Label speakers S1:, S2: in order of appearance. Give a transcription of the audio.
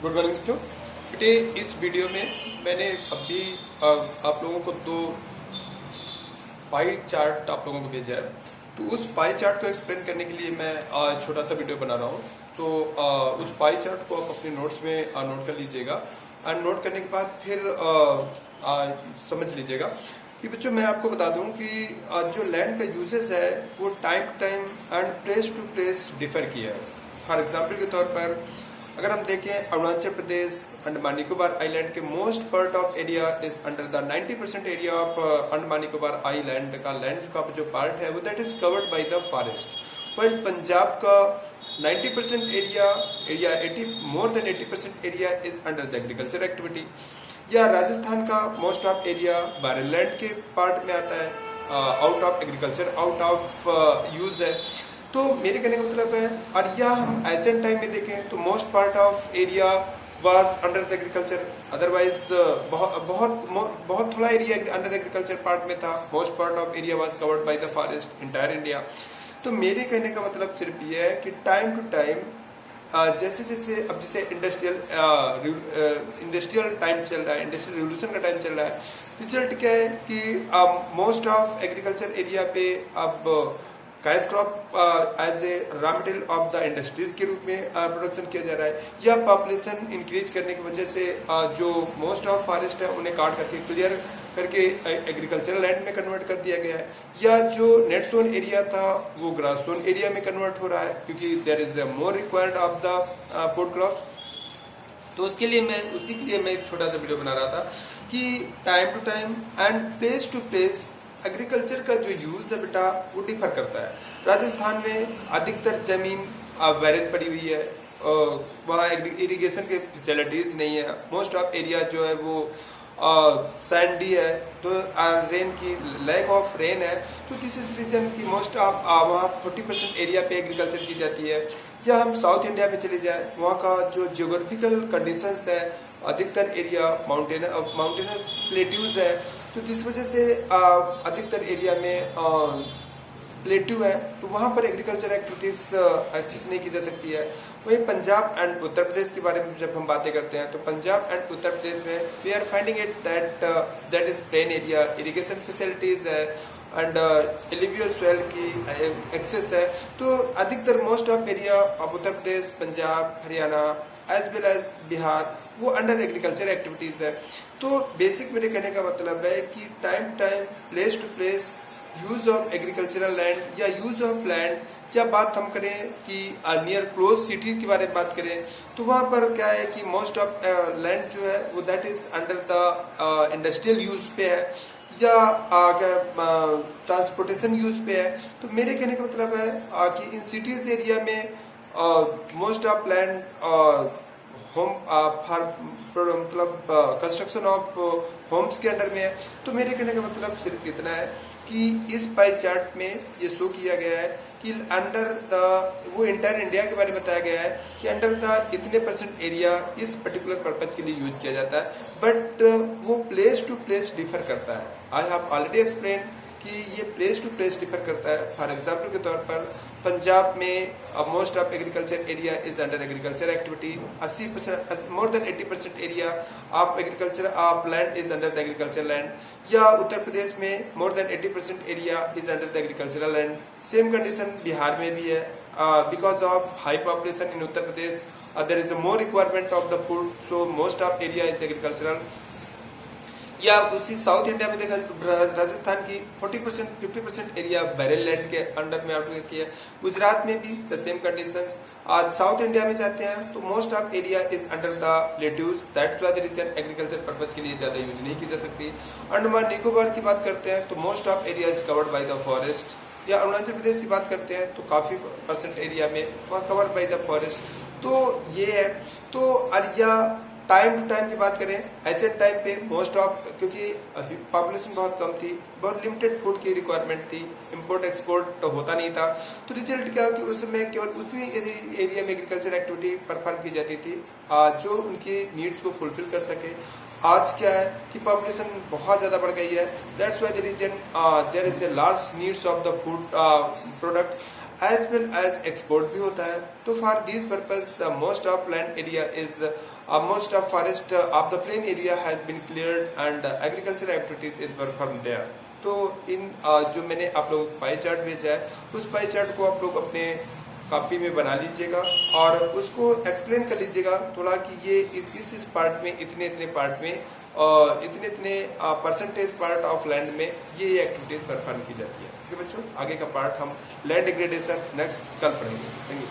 S1: Good morning बच्चों। बेटे इस वीडियो में मैंने अभी आप लोगों को दो पाई चार्ट आप लोगों को भेजा है। तो उस पाई चार्ट को एक्सप्लेन करने के लिए मैं छोटा सा वीडियो बना रहा हूँ। तो उस पाई चार्ट को आप अपने नोट्स में नोट कर लीजिएगा और नोट करने के बाद फिर समझ लीजिएगा कि बच्चों मैं आपको बता दूं कि जो लैंड का यूजेस है वो time to time and place to place differ किया है। फॉर एग्जांपल के तौर पर अगर हम देखें अरुणाचल प्रदेश अंडमान निकोबार आइलैंड के most part of area is under the 90% area of Andaman Nicobar island का लैंड का जो पार्ट है वो that is covered by the forest. वही पंजाब का 90% area 80 more than 80% area is under the agriculture activity. या राजस्थान का मोस्ट ऑफ एरिया बारेलैंड के पार्ट में आता है, out of agriculture out of use है। तो मेरे कहने का मतलब है और या हम एशियन टाइम में देखें तो most part of area was under the agriculture, otherwise बहुत थोड़ा एरिया अंडर एग्रीकल्चर पार्ट में था। Most part of area was covered by the forest entire India. तो मेरे कहने का मतलब सिर्फ ये है कि टाइम टू टाइम जैसे जैसे अब जैसे इंडस्ट्रियल टाइम चल रहा है, इंडस्ट्रियल रिवोल्यूशन का टाइम चल रहा है, रिजल्ट क्या है कि मोस्ट ऑफ एग्रीकल्चर एरिया पे अब cash crop as a raw material of the industries के रूप में प्रोडक्शन किया जा रहा है। या पॉपुलेशन इंक्रीज करने की वजह से जो मोस्ट ऑफ फॉरेस्ट है उन्हें काट करके क्लियर करके एग्रीकल्चरल लैंड में कन्वर्ट कर दिया गया है। या जो नेट जोन एरिया था वो ग्रास जोन एरिया में कन्वर्ट हो रहा है क्योंकि there is more required of the food crop. तो उसके लिए उसी के लिए मैं एक छोटा सा वीडियो बना रहा था कि time to time and place to place agriculture का जो यूज है बेटा वो डिफर करता है। राजस्थान में अधिकतर जमीन बैरन पड़ी हुई है, वहाँ इरिगेशन के फैसिलिटीज नहीं है। मोस्ट ऑफ एरिया जो है वो सैंडी है, तो रेन की लैक ऑफ रेन है। तो दिस इज रीजन की मोस्ट ऑफ वहाँ 40% एरिया पे एग्रीकल्चर की जाती है। या हम साउथ इंडिया में चले जाए, वहाँ का जो जियोग्राफिकल कंडीशंस है, अधिकतर एरिया माउंटेनस प्लेट्यूज है। तो जिस वजह से अधिकतर एरिया में प्लेट्यू है, तो वहाँ पर एग्रीकल्चर एक्टिविटीज़ अच्छी से नहीं की जा सकती है। वहीं पंजाब एंड उत्तर प्रदेश के बारे में जब हम बातें करते हैं तो पंजाब एंड उत्तर प्रदेश में we are finding it that is plain area, irrigation facilities है एंड एलिवियल सॉइल की एक्सेस है। तो अधिकतर most of area of Uttar Pradesh, Punjab, Haryana as well as Bihar वो अंडर एग्रीकल्चर एक्टिविटीज़ है। तो बेसिक मेरे कहने का मतलब है कि time time place to place use of agricultural land या यूज ऑफ लैंड, या बात हम करें कि नियर क्लोज सिटी के बारे में बात करें तो वहाँ पर क्या है कि मोस्ट ऑफ लैंड जो है वो that is under the industrial use पे है या अगर ट्रांसपोर्टेशन यूज पे है। तो मेरे कहने का मतलब है कि इन सिटीज एरिया में मोस्ट ऑफ लैंड होम मतलब कंस्ट्रक्शन ऑफ होम्स के अंडर में है। तो मेरे कहने का मतलब सिर्फ इतना है कि इस पाई चार्ट में ये शो किया गया है कि अंडर द वो इंटायर इंडिया के बारे में बताया गया है कि अंडर द इतने % एरिया इस पर्टिकुलर पर्पज के लिए यूज किया जाता है, बट वो प्लेस टू प्लेस डिफर करता है। आई हैव ऑलरेडी एक्सप्लेन कि ये प्लेस टू प्लेस डिफर करता है। फॉर एग्जाम्पल के तौर पर पंजाब में most of agriculture area is under agriculture activity, 80% more than 80% area of agriculture of land is under the agriculture land. या उत्तर प्रदेश में more than 80% area is under the agricultural land. Same condition Bihar में भी है because of high population in Uttar Pradesh there is more requirement of the food, so most of area is agricultural. या उसी south India में देखा राजस्थान की 40% 50% एरिया बैरल लैंड के under में आउट किया है। गुजरात में भी द सेम कंडीशंस। आज साउथ इंडिया में जाते हैं तो most of area is under the plateaus, that's why the region agriculture purpose के लिए ज़्यादा यूज नहीं की जा सकती। अंडमान निकोबार की बात करते हैं तो most of area is covered by the forest. या अरुणाचल प्रदेश की बात करते हैं तो काफ़ी % एरिया में वहाँ कवर्ड बाय द फॉरेस्ट। तो ये है। तो या टाइम टू टाइम की बात करें, ऐसे टाइम पे मोस्ट ऑफ क्योंकि पॉपुलेशन बहुत कम थी, बहुत लिमिटेड फूड की रिक्वायरमेंट थी, इंपोर्ट एक्सपोर्ट होता नहीं था। तो रिजल्ट क्या कि उस समय केवल उसी एरिया में एग्रीकल्चर एक्टिविटी परफॉर्म की जाती थी जो उनकी नीड्स को फुलफिल कर सके। आज क्या है कि पॉपुलेशन बहुत ज़्यादा बढ़ गई है, that's why the region there is a large needs of the food products as well as export भी होता है। तो for this purpose most of land area is most of forest of the plain area has been cleared and agricultural activities is performed there। तो इन जो मैंने आप लोग pie chart भेजा है, उस पाई चार्ट को आप लोग अपने कॉपी में बना लीजिएगा और उसको एक्सप्लेन कर लीजिएगा थोड़ा कि ये इस पार्ट में इतने इतने पार्ट में इतने इतने परसेंटेज पार्ट ऑफ लैंड में ये एक्टिविटीज परफॉर्म की जाती है। ठीक है बच्चों, आगे का पार्ट हम लैंड डिग्रेडेशन नेक्स्ट कल पढ़ेंगे। Thank you.